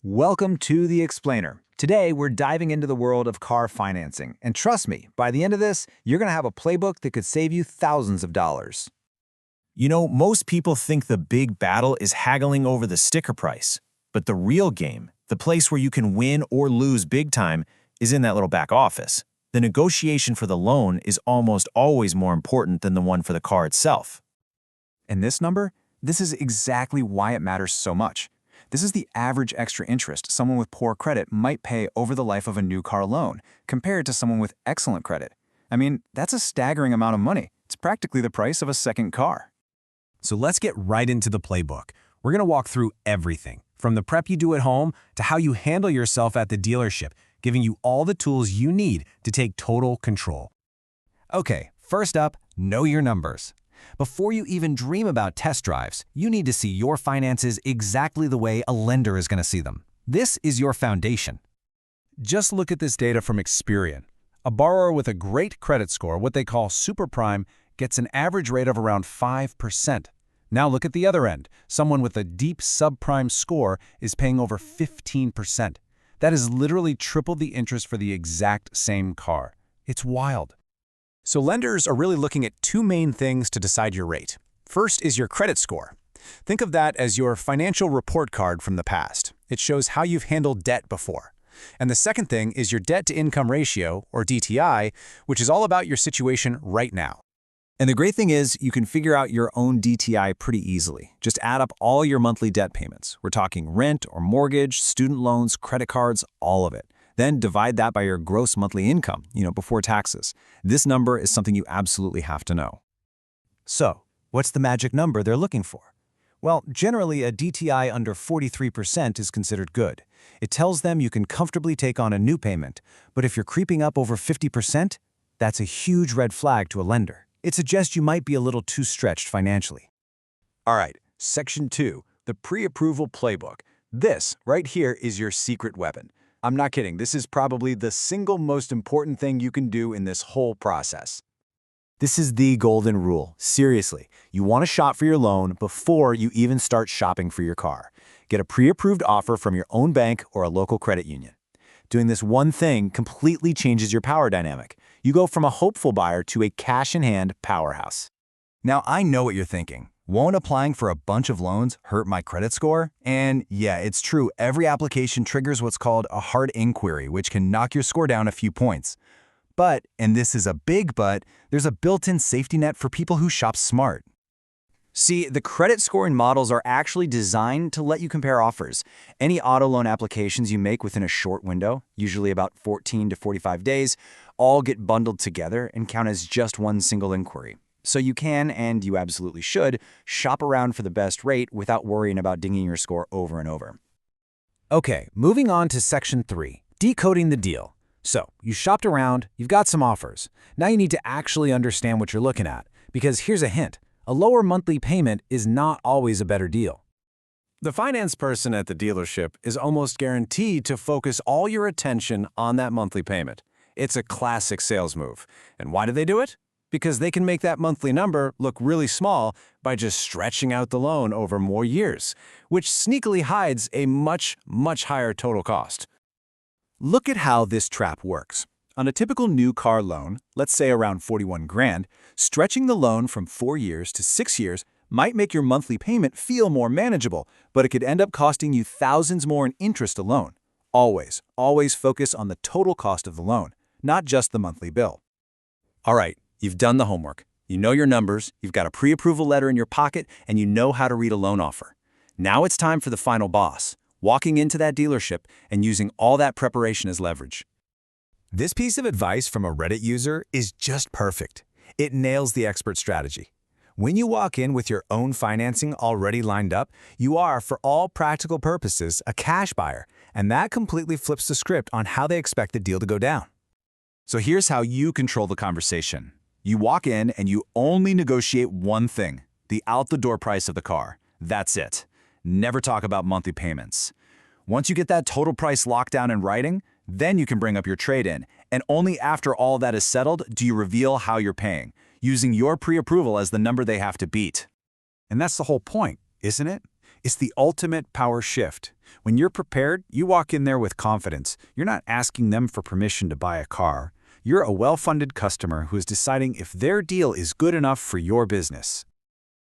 Welcome to The Explainer. Today, we're diving into the world of car financing. And trust me, by the end of this, you're going to have a playbook that could save you thousands of dollars. Most people think the big battle is haggling over the sticker price. But the real game, the place where you can win or lose big time, is in that little back office. The negotiation for the loan is almost always more important than the one for the car itself. And this number? This is exactly why it matters so much. This is the average extra interest someone with poor credit might pay over the life of a new car loan, compared to someone with excellent credit. I mean, that's a staggering amount of money. It's practically the price of a second car. So let's get right into the playbook. We're going to walk through everything, from the prep you do at home to how you handle yourself at the dealership, giving you all the tools you need to take total control. Okay, first up, know your numbers. Before you even dream about test drives, you need to see your finances exactly the way a lender is going to see them. This is your foundation. Just look at this data from Experian. A borrower with a great credit score, what they call super prime, gets an average rate of around 5%. Now look at the other end. Someone with a deep subprime score is paying over 15%. That is literally triple the interest for the exact same car. It's wild. So lenders are really looking at two main things to decide your rate. First is your credit score. Think of that as your financial report card from the past. It shows how you've handled debt before. And the second thing is your debt-to-income ratio, or DTI, which is all about your situation right now. And the great thing is, you can figure out your own DTI pretty easily. Just add up all your monthly debt payments. We're talking rent or mortgage, student loans, credit cards, all of it. Then divide that by your gross monthly income, before taxes. This number is something you absolutely have to know. So, what's the magic number they're looking for? Well, generally a DTI under 43% is considered good. It tells them you can comfortably take on a new payment, but if you're creeping up over 50%, that's a huge red flag to a lender. It suggests you might be a little too stretched financially. All right, Section 2, the pre-approval playbook. This right here is your secret weapon. I'm not kidding, this is probably the single most important thing you can do in this whole process. This is the golden rule. Seriously, you want to shop for your loan before you even start shopping for your car. Get a pre-approved offer from your own bank or a local credit union. Doing this one thing completely changes your power dynamic. You go from a hopeful buyer to a cash-in-hand powerhouse. Now, I know what you're thinking. Won't applying for a bunch of loans hurt my credit score? And yeah, it's true, every application triggers what's called a hard inquiry, which can knock your score down a few points. But, and this is a big but, there's a built-in safety net for people who shop smart. See, the credit scoring models are actually designed to let you compare offers. Any auto loan applications you make within a short window, usually about 14 to 45 days, all get bundled together and count as just one single inquiry. So you can, and you absolutely should, shop around for the best rate without worrying about dinging your score over and over. Okay, moving on to Section 3, decoding the deal. So, you shopped around, you've got some offers. Now you need to actually understand what you're looking at, because here's a hint. A lower monthly payment is not always a better deal. The finance person at the dealership is almost guaranteed to focus all your attention on that monthly payment. It's a classic sales move. And why do they do it? Because they can make that monthly number look really small by just stretching out the loan over more years, which sneakily hides a much, much higher total cost. Look at how this trap works. On a typical new car loan, let's say around 41 grand, stretching the loan from 4 years to 6 years might make your monthly payment feel more manageable, but it could end up costing you thousands more in interest alone. Always focus on the total cost of the loan, not just the monthly bill. All right. You've done the homework. You know your numbers, you've got a pre-approval letter in your pocket, and you know how to read a loan offer. Now it's time for the final boss, walking into that dealership and using all that preparation as leverage. This piece of advice from a Reddit user is just perfect. It nails the expert strategy. When you walk in with your own financing already lined up, you are, for all practical purposes, a cash buyer, and that completely flips the script on how they expect the deal to go down. So here's how you control the conversation. You walk in and you only negotiate one thing, the out-the-door price of the car. That's it. Never talk about monthly payments. Once you get that total price locked down in writing, then you can bring up your trade-in. And only after all that is settled do you reveal how you're paying, using your pre-approval as the number they have to beat. And that's the whole point, isn't it? It's the ultimate power shift. When you're prepared, you walk in there with confidence. You're not asking them for permission to buy a car. You're a well-funded customer who is deciding if their deal is good enough for your business.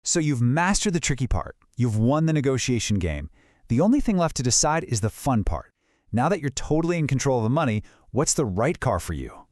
So you've mastered the tricky part. You've won the negotiation game. The only thing left to decide is the fun part. Now that you're totally in control of the money, what's the right car for you?